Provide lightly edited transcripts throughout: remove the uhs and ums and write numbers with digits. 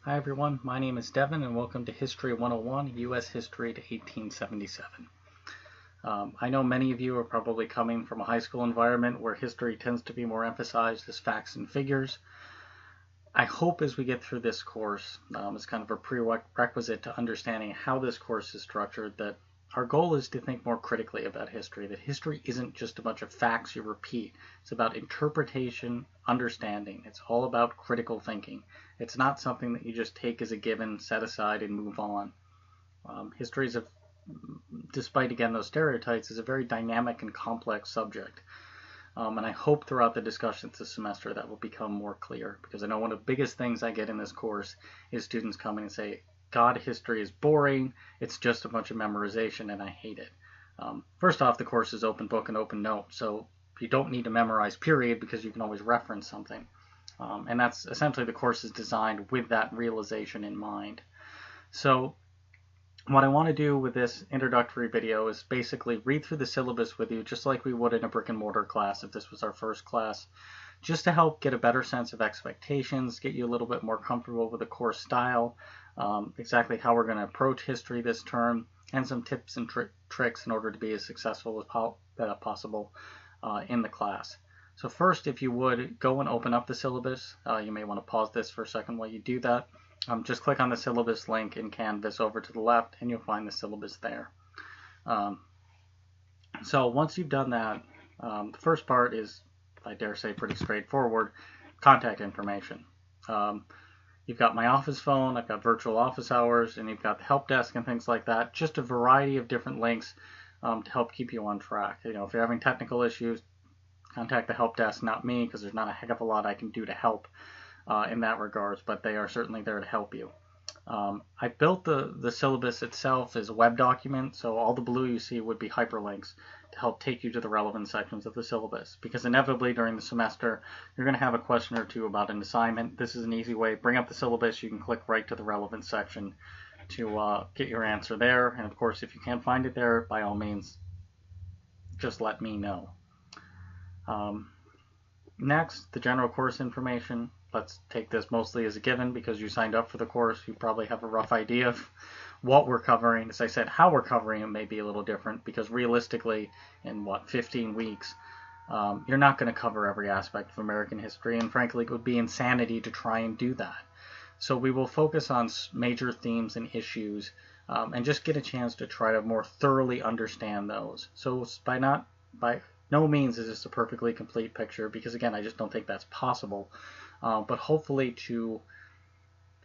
Hi everyone, my name is Devin and welcome to History 101, U.S. History to 1877. I know many of you are probably coming from a high school environment where history tends to be more emphasized as facts and figures. I hope as we get through this course, as kind of a prerequisite to understanding how this course is structured, that our goal is to think more critically about history, that history isn't just a bunch of facts you repeat. It's about interpretation, understanding. It's all about critical thinking. It's not something that you just take as a given, set aside, and move on. History is, despite again those stereotypes, is a very dynamic and complex subject. And I hope throughout the discussions this semester that will become more clear, because I know one of the biggest things I get in this course is students coming and say, God, history is boring, it's just a bunch of memorization, and I hate it. First off, the course is open book and open note, so you don't need to memorize, period, because you can always reference something. And that's essentially the course is designed with that realization in mind. So what I want to do with this introductory video is basically read through the syllabus with you, just like we would in a brick and mortar class if this was our first class, just to help get a better sense of expectations, get you a little bit more comfortable with the course style, exactly how we're going to approach history this term, and some tips and tricks in order to be as successful as possible in the class. So first, if you would, go and open up the syllabus. You may want to pause this for a second while you do that. Just click on the syllabus link in Canvas over to the left, and you'll find the syllabus there. So once you've done that, the first part is, I dare say, pretty straightforward. Contact information. You've got my office phone, I've got virtual office hours, and you've got the help desk and things like that. Just a variety of different links to help keep you on track. You know, if you're having technical issues, contact the help desk, not me, because there's not a heck of a lot I can do to help in that regards, but they are certainly there to help you. I built the syllabus itself as a web document, so all the blue you see would be hyperlinks to help take you to the relevant sections of the syllabus, because inevitably during the semester you're going to have a question or two about an assignment. This is an easy way. Bring up the syllabus, you can click right to the relevant section to get your answer there, and of course if you can't find it there, by all means just let me know. Next, the general course information. Let's take this mostly as a given because you signed up for the course. You probably have a rough idea of what we're covering. As I said, how we're covering it may be a little different because realistically, in 15 weeks, you're not going to cover every aspect of American history, and frankly, it would be insanity to try and do that. So we will focus on major themes and issues and just get a chance to try to more thoroughly understand those. So by no means is this a perfectly complete picture, because again, I just don't think that's possible. But hopefully to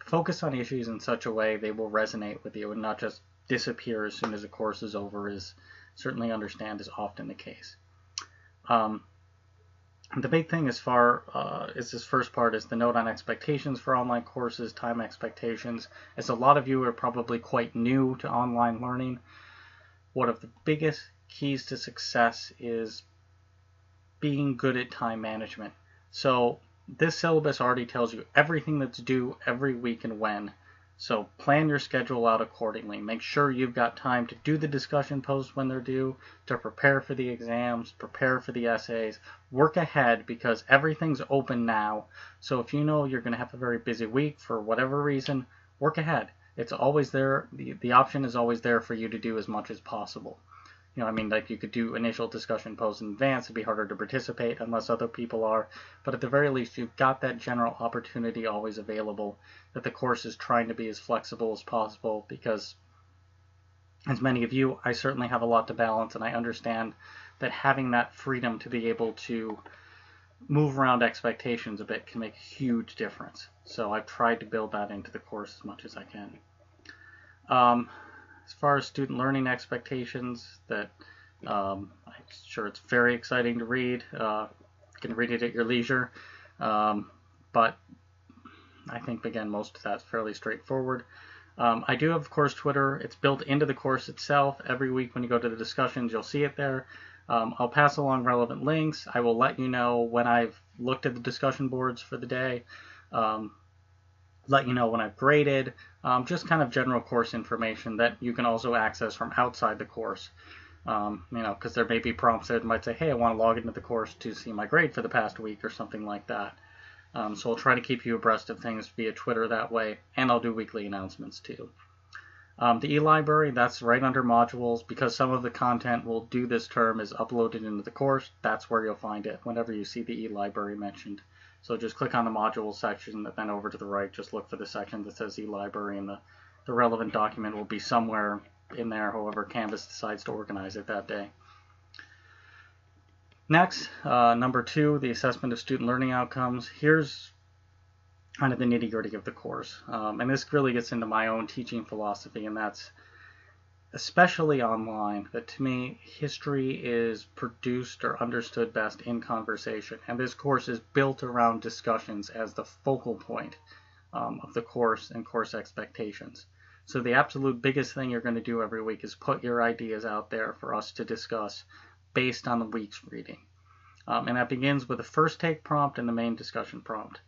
focus on issues in such a way they will resonate with you and not just disappear as soon as the course is over, is certainly understand is often the case. The big thing as far as this first part is the note on expectations for online courses, time expectations. As a lot of you are probably quite new to online learning, one of the biggest keys to success is being good at time management. So this syllabus already tells you everything that's due every week and when. So plan your schedule out accordingly. Make sure you've got time to do the discussion posts when they're due, to prepare for the exams, prepare for the essays. Work ahead because everything's open now. So if you know you're going to have a very busy week for whatever reason, work ahead. It's always there. The option is always there for you to do as much as possible. You know, I mean, like you could do initial discussion posts in advance. It'd be harder to participate unless other people are. But at the very least, you've got that general opportunity always available, that the course is trying to be as flexible as possible, because as many of you, I certainly have a lot to balance, and I understand that having that freedom to be able to move around expectations a bit can make a huge difference. So I've tried to build that into the course as much as I can. As far as student learning expectations, that I'm sure it's very exciting to read. You can read it at your leisure, but I think, again, most of that's fairly straightforward. I do have, of course, Twitter. It's built into the course itself. Every week when you go to the discussions, you'll see it there. I'll pass along relevant links. I will let you know when I've looked at the discussion boards for the day. Let you know when I've graded, just kind of general course information that you can also access from outside the course. You know, because there may be prompts that might say, hey, I want to log into the course to see my grade for the past week or something like that. So I'll try to keep you abreast of things via Twitter that way, and I'll do weekly announcements too. The e-library, that's right under modules, because some of the content we'll do this term is uploaded into the course. That's where you'll find it whenever you see the e-library mentioned. So just click on the modules section, then over to the right, just look for the section that says e-library, and the relevant document will be somewhere in there, however Canvas decides to organize it that day. Next, number 2, the assessment of student learning outcomes. Here's kind of the nitty-gritty of the course, and this really gets into my own teaching philosophy, and that's especially online, that to me history is produced or understood best in conversation, and this course is built around discussions as the focal point of the course and course expectations. So the absolute biggest thing you're going to do every week is put your ideas out there for us to discuss based on the week's reading. And that begins with the first take prompt and the main discussion prompt.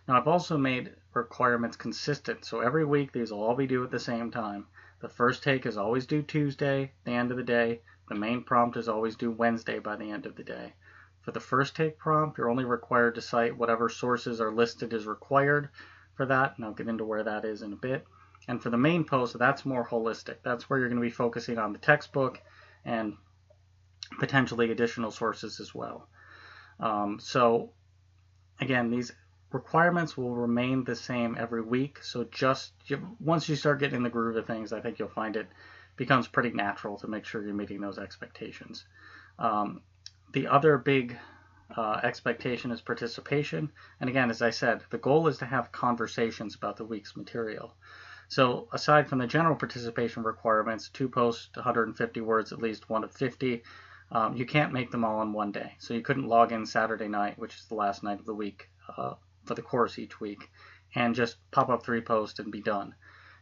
Now I've also made requirements consistent, so every week these will all be due at the same time. The first take is always due Tuesday, at the end of the day. The main prompt is always due Wednesday by the end of the day. For the first take prompt, you're only required to cite whatever sources are listed as required for that, and I'll get into where that is in a bit. And for the main post, that's more holistic. That's where you're going to be focusing on the textbook and potentially additional sources as well. So again, these requirements will remain the same every week, so once you start getting in the groove of things, I think you'll find it becomes pretty natural to make sure you're meeting those expectations. The other big expectation is participation, and again, as I said, the goal is to have conversations about the week's material. So aside from the general participation requirements, 2 posts, 150 words, at least 1 of 50, you can't make them all in one day. So you couldn't log in Saturday night, which is the last night of the week, for the course each week, and just pop up 3 posts and be done.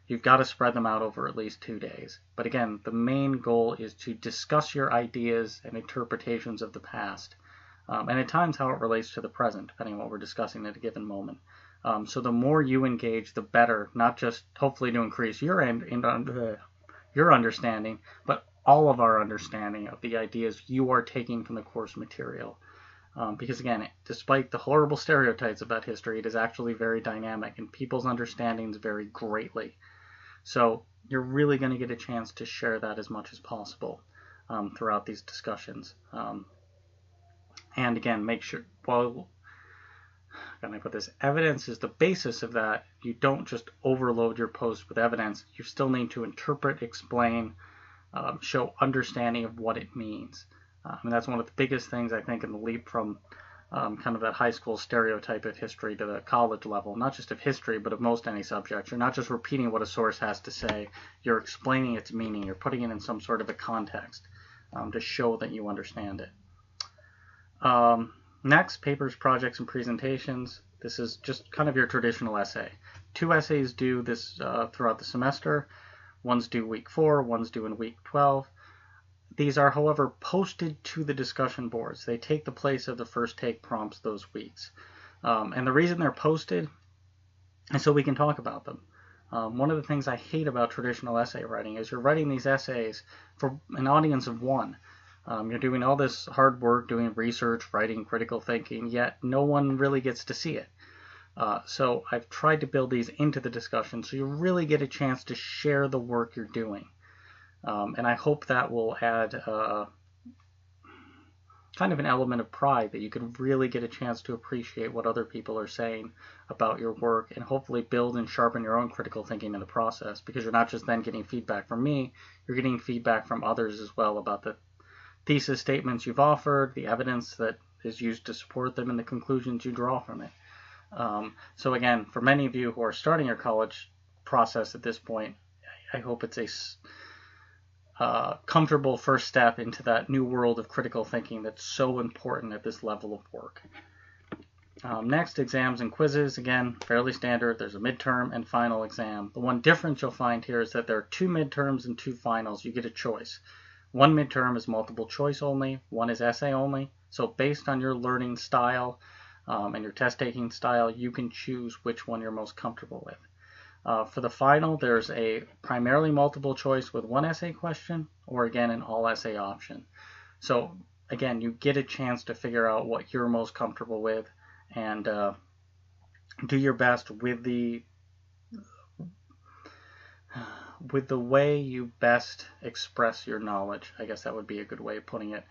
You've got to spread them out over at least 2 days. But again, the main goal is to discuss your ideas and interpretations of the past, and at times how it relates to the present, depending on what we're discussing at a given moment. So the more you engage, the better, not just hopefully to increase your understanding, but all of our understanding of the ideas you are taking from the course material. Because again, despite the horrible stereotypes about history, it is actually very dynamic, and people's understandings vary greatly. So you're really going to get a chance to share that as much as possible throughout these discussions. And again, make sure, evidence is the basis of that. You don't just overload your post with evidence. You still need to interpret, explain, show understanding of what it means. And that's one of the biggest things, I think, in the leap from kind of that high school stereotype of history to the college level, not just of history, but of most any subject. You're not just repeating what a source has to say, you're explaining its meaning, you're putting it in some sort of a context to show that you understand it. Next, papers, projects, and presentations. This is just kind of your traditional essay. 2 essays due this throughout the semester. One's due week 4, one's due in week 12. These are, however, posted to the discussion boards. They take the place of the first take prompts those weeks. And the reason they're posted is so we can talk about them. One of the things I hate about traditional essay writing is you're writing these essays for an audience of 1. You're doing all this hard work, doing research, writing, critical thinking, yet no one really gets to see it. So I've tried to build these into the discussion so you really get a chance to share the work you're doing. And I hope that will add kind of an element of pride, that you can really get a chance to appreciate what other people are saying about your work, and hopefully build and sharpen your own critical thinking in the process, because you're not just then getting feedback from me, you're getting feedback from others as well about the thesis statements you've offered, the evidence that is used to support them, and the conclusions you draw from it. So again, for many of you who are starting your college process at this point, I hope it's a comfortable first step into that new world of critical thinking that's so important at this level of work. Next, exams and quizzes. Again, fairly standard. There's a midterm and final exam. The one difference you'll find here is that there are 2 midterms and 2 finals. You get a choice. 1 midterm is multiple choice only, 1 is essay only. So based on your learning style and your test taking style, you can choose which one you're most comfortable with. For the final, there's a primarily multiple choice with 1 essay question, or again, an all essay option. So again, you get a chance to figure out what you're most comfortable with, and do your best with the way you best express your knowledge. I guess that would be a good way of putting it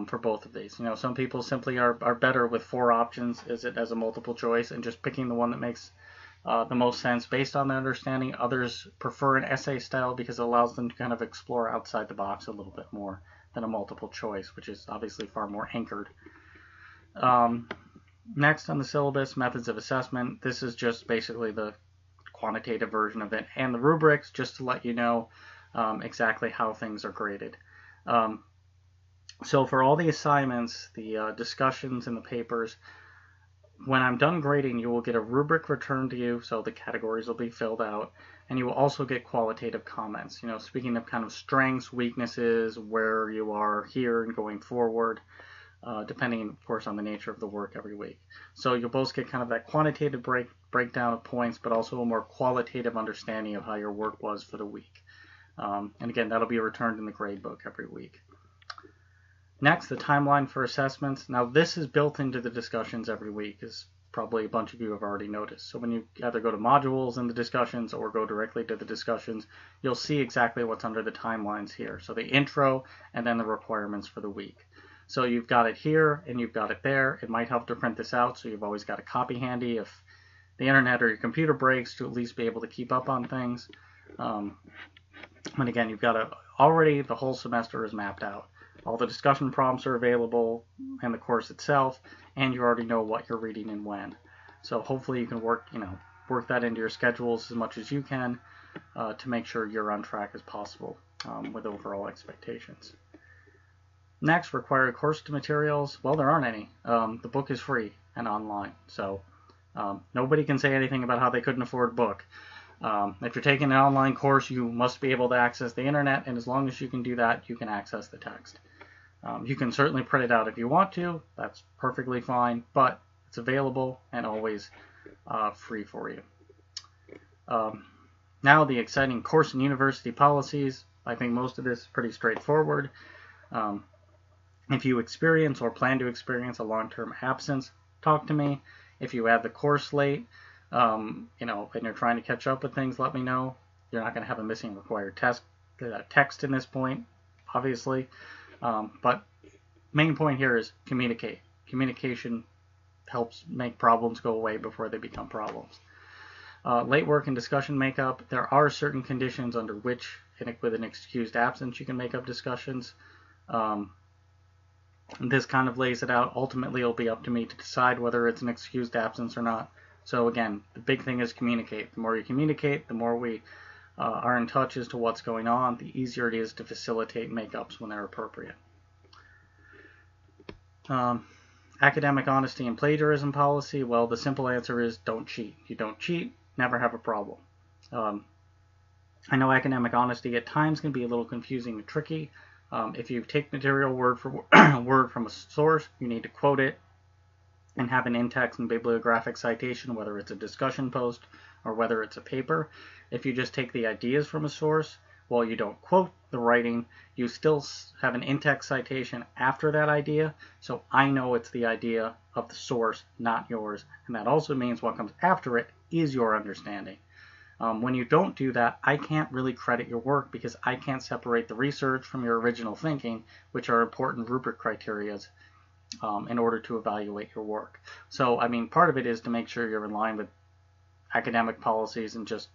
for both of these. Some people simply are better with 4 options as a multiple choice and just picking the one that makes the most sense based on their understanding. Others prefer an essay style because it allows them to kind of explore outside the box a little bit more than a multiple choice, which is obviously far more anchored. Next on the syllabus, methods of assessment. This is just basically the quantitative version of it, and the rubrics, just to let you know exactly how things are graded. So for all the assignments, the discussions, and the papers, when I'm done grading, you will get a rubric returned to you, so the categories will be filled out, and you will also get qualitative comments, speaking of kind of strengths, weaknesses, where you are here and going forward, depending, of course, on the nature of the work every week. So you'll both get kind of that quantitative breakdown of points, but also a more qualitative understanding of how your work was for the week. And again, that'll be returned in the grade book every week. Next, the timeline for assessments. Now, this is built into the discussions every week, as probably a bunch of you have already noticed. So when you either go to modules in the discussions or go directly to the discussions, you'll see exactly what's under the timelines here. So the intro and then the requirements for the week. So you've got it here and you've got it there. It might help to print this out so you've always got a copy handy if the internet or your computer breaks, to at least be able to keep up on things. But again, you've got already the whole semester is mapped out. All the discussion prompts are available and the course itself, and you already know what you're reading and when. So hopefully you can work that into your schedules as much as you can to make sure you're on track as possible with overall expectations. Next, required course materials. Well, there aren't any. The book is free and online, so nobody can say anything about how they couldn't afford a book. If you're taking an online course, you must be able to access the internet, and as long as you can do that, you can access the text. You can certainly print it out if you want to. That's perfectly fine, but it's available and always free for you. Now, the exciting course and university policies. I think most of this is pretty straightforward. If you experience or plan to experience a long-term absence, talk to me. If you add the course late, and you're trying to catch up with things, let me know. You're not going to have a missing required text in this point, obviously. But main point here is communicate. Communication helps make problems go away before they become problems. Late work and discussion makeup. There are certain conditions under which, with an excused absence, you can make up discussions. This kind of lays it out. Ultimately, it'll be up to me to decide whether it's an excused absence or not. So again, the big thing is communicate. The more you communicate, the more we are in touch as to what's going on, the easier it is to facilitate makeups when they're appropriate. Academic honesty and plagiarism policy. Well, the simple answer is don't cheat. You don't cheat, never have a problem. I know academic honesty at times can be a little confusing and tricky. If you take material word for word from a source, you need to quote it and have an in-text and bibliographic citation, whether it's a discussion post or whether it's a paper. If you just take the ideas from a source, well, you don't quote the writing, you still have an in-text citation after that idea, so I know it's the idea of the source, not yours, and that also means what comes after it is your understanding. When you don't do that, I can't really credit your work because I can't separate the research from your original thinking, which are important rubric criteria in order to evaluate your work. So, I mean, part of it is to make sure you're in line with academic policies and just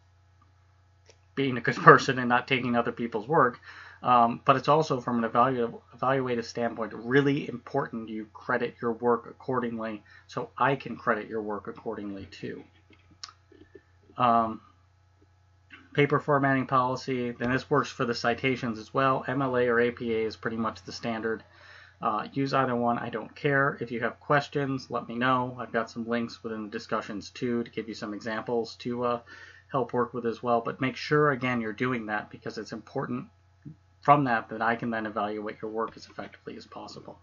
being a good person and not taking other people's work. But it's also, from an evaluative standpoint, really important you credit your work accordingly so I can credit your work accordingly too. Paper formatting policy, then this works for the citations as well. MLA or APA is pretty much the standard. Use either one, I don't care. If you have questions, let me know. I've got some links within the discussions too to give you some examples to help work with as well. But make sure, again, you're doing that because it's important from that I can then evaluate your work as effectively as possible.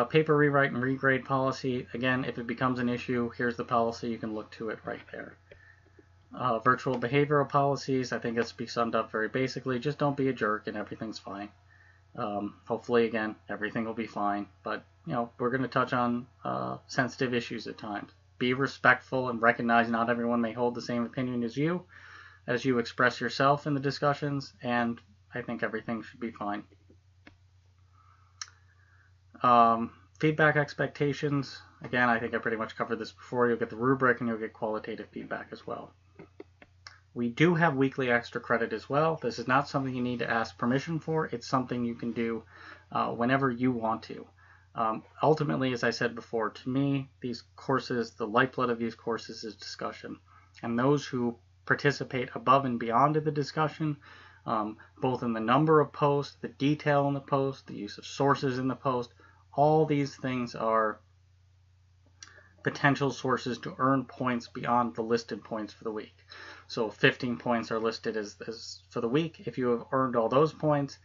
Paper rewrite and regrade policy, again, if it becomes an issue, here's the policy. You can look to it right there. Virtual behavioral policies, I think this be summed up very basically. Just don't be a jerk and everything's fine. Hopefully, again, everything will be fine. But, we're going to touch on sensitive issues at times. be respectful and recognize not everyone may hold the same opinion as you express yourself in the discussions, and I think everything should be fine. Feedback expectations. Again, I think I pretty much covered this before. You'll get the rubric and you'll get qualitative feedback as well. We do have weekly extra credit as well. This is not something you need to ask permission for. It's something you can do whenever you want to. Ultimately, as I said before, to me, these courses, the lifeblood of these courses is discussion. And those who participate above and beyond the discussion, both in the number of posts, the detail in the post, the use of sources in the post, all these things are potential sources to earn points beyond the listed points for the week. So 15 points are listed as for the week. If you have earned all those points,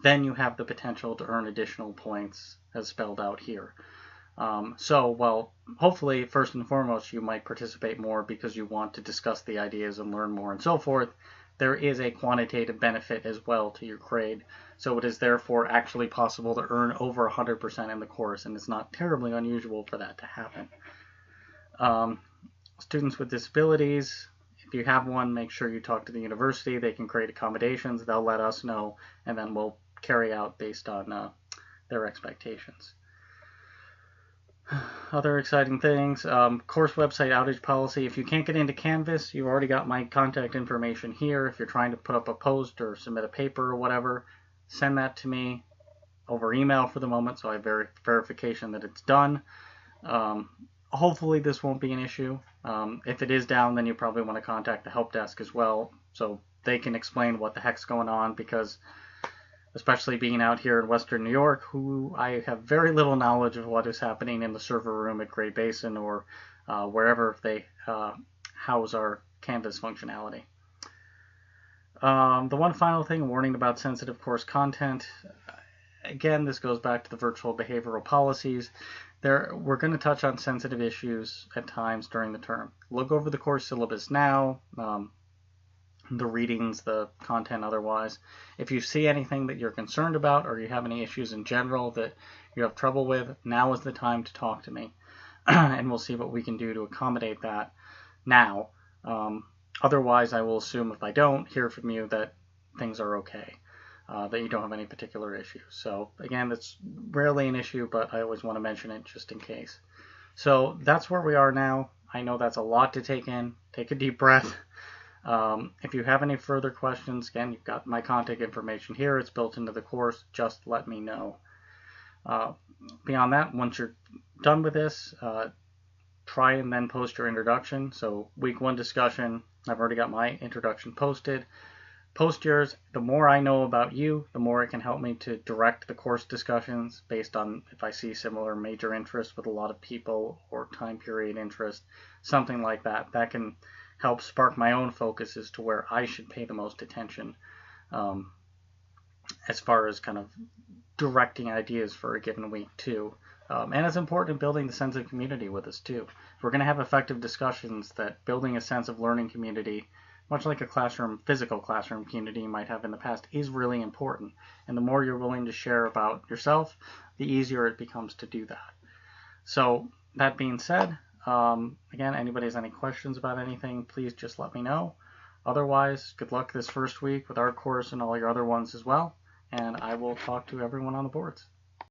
then you have the potential to earn additional points as spelled out here. Well, hopefully, first and foremost, you might participate more because you want to discuss the ideas and learn more and so forth. There is a quantitative benefit as well to your grade, so it is therefore actually possible to earn over 100% in the course, and it's not terribly unusual for that to happen. Students with disabilities, if you have one, make sure you talk to the university. They can create accommodations. They'll let us know, and then we'll carry out based on their expectations. Other exciting things, course website outage policy. If you can't get into Canvas, you've already got my contact information here. If you're trying to put up a post or submit a paper or whatever, send that to me over email for the moment so I have verification that it's done. Hopefully this won't be an issue. If it is down, then you probably want to contact the help desk as well so they can explain what the heck's going on, because especially being out here in Western New York, who I have very little knowledge of what is happening in the server room at Great Basin or wherever they house our Canvas functionality. The one final thing, warning about sensitive course content. Again, this goes back to the virtual behavioral policies. We're going to touch on sensitive issues at times during the term. Look over the course syllabus now. The readings, the content otherwise. If you see anything that you're concerned about or you have any issues in general that you have trouble with, now is the time to talk to me. And we'll see what we can do to accommodate that now. Otherwise, I will assume if I don't hear from you that things are okay, that you don't have any particular issues. So again, that's rarely an issue, but I always want to mention it just in case. So that's where we are now. I know that's a lot to take in. Take a deep breath. If you have any further questions, again, you've got my contact information here. It's built into the course. Just let me know. Beyond that, once you're done with this, try and then post your introduction. So week 1 discussion, I've already got my introduction posted. Post yours. The more I know about you, the more it can help me to direct the course discussions based on if I see similar major interest with a lot of people or time period interest, something like that. That can help spark my own focus as to where I should pay the most attention as far as kind of directing ideas for a given week too. And it's important in building the sense of community with us too. If we're going to have effective discussions, that building a sense of learning community, much like a physical classroom community you might have in the past, is really important. And the more you're willing to share about yourself, the easier it becomes to do that. So that being said, again, anybody has any questions about anything, please just let me know. Otherwise, good luck this first week with our course and all your other ones as well. And I will talk to everyone on the boards.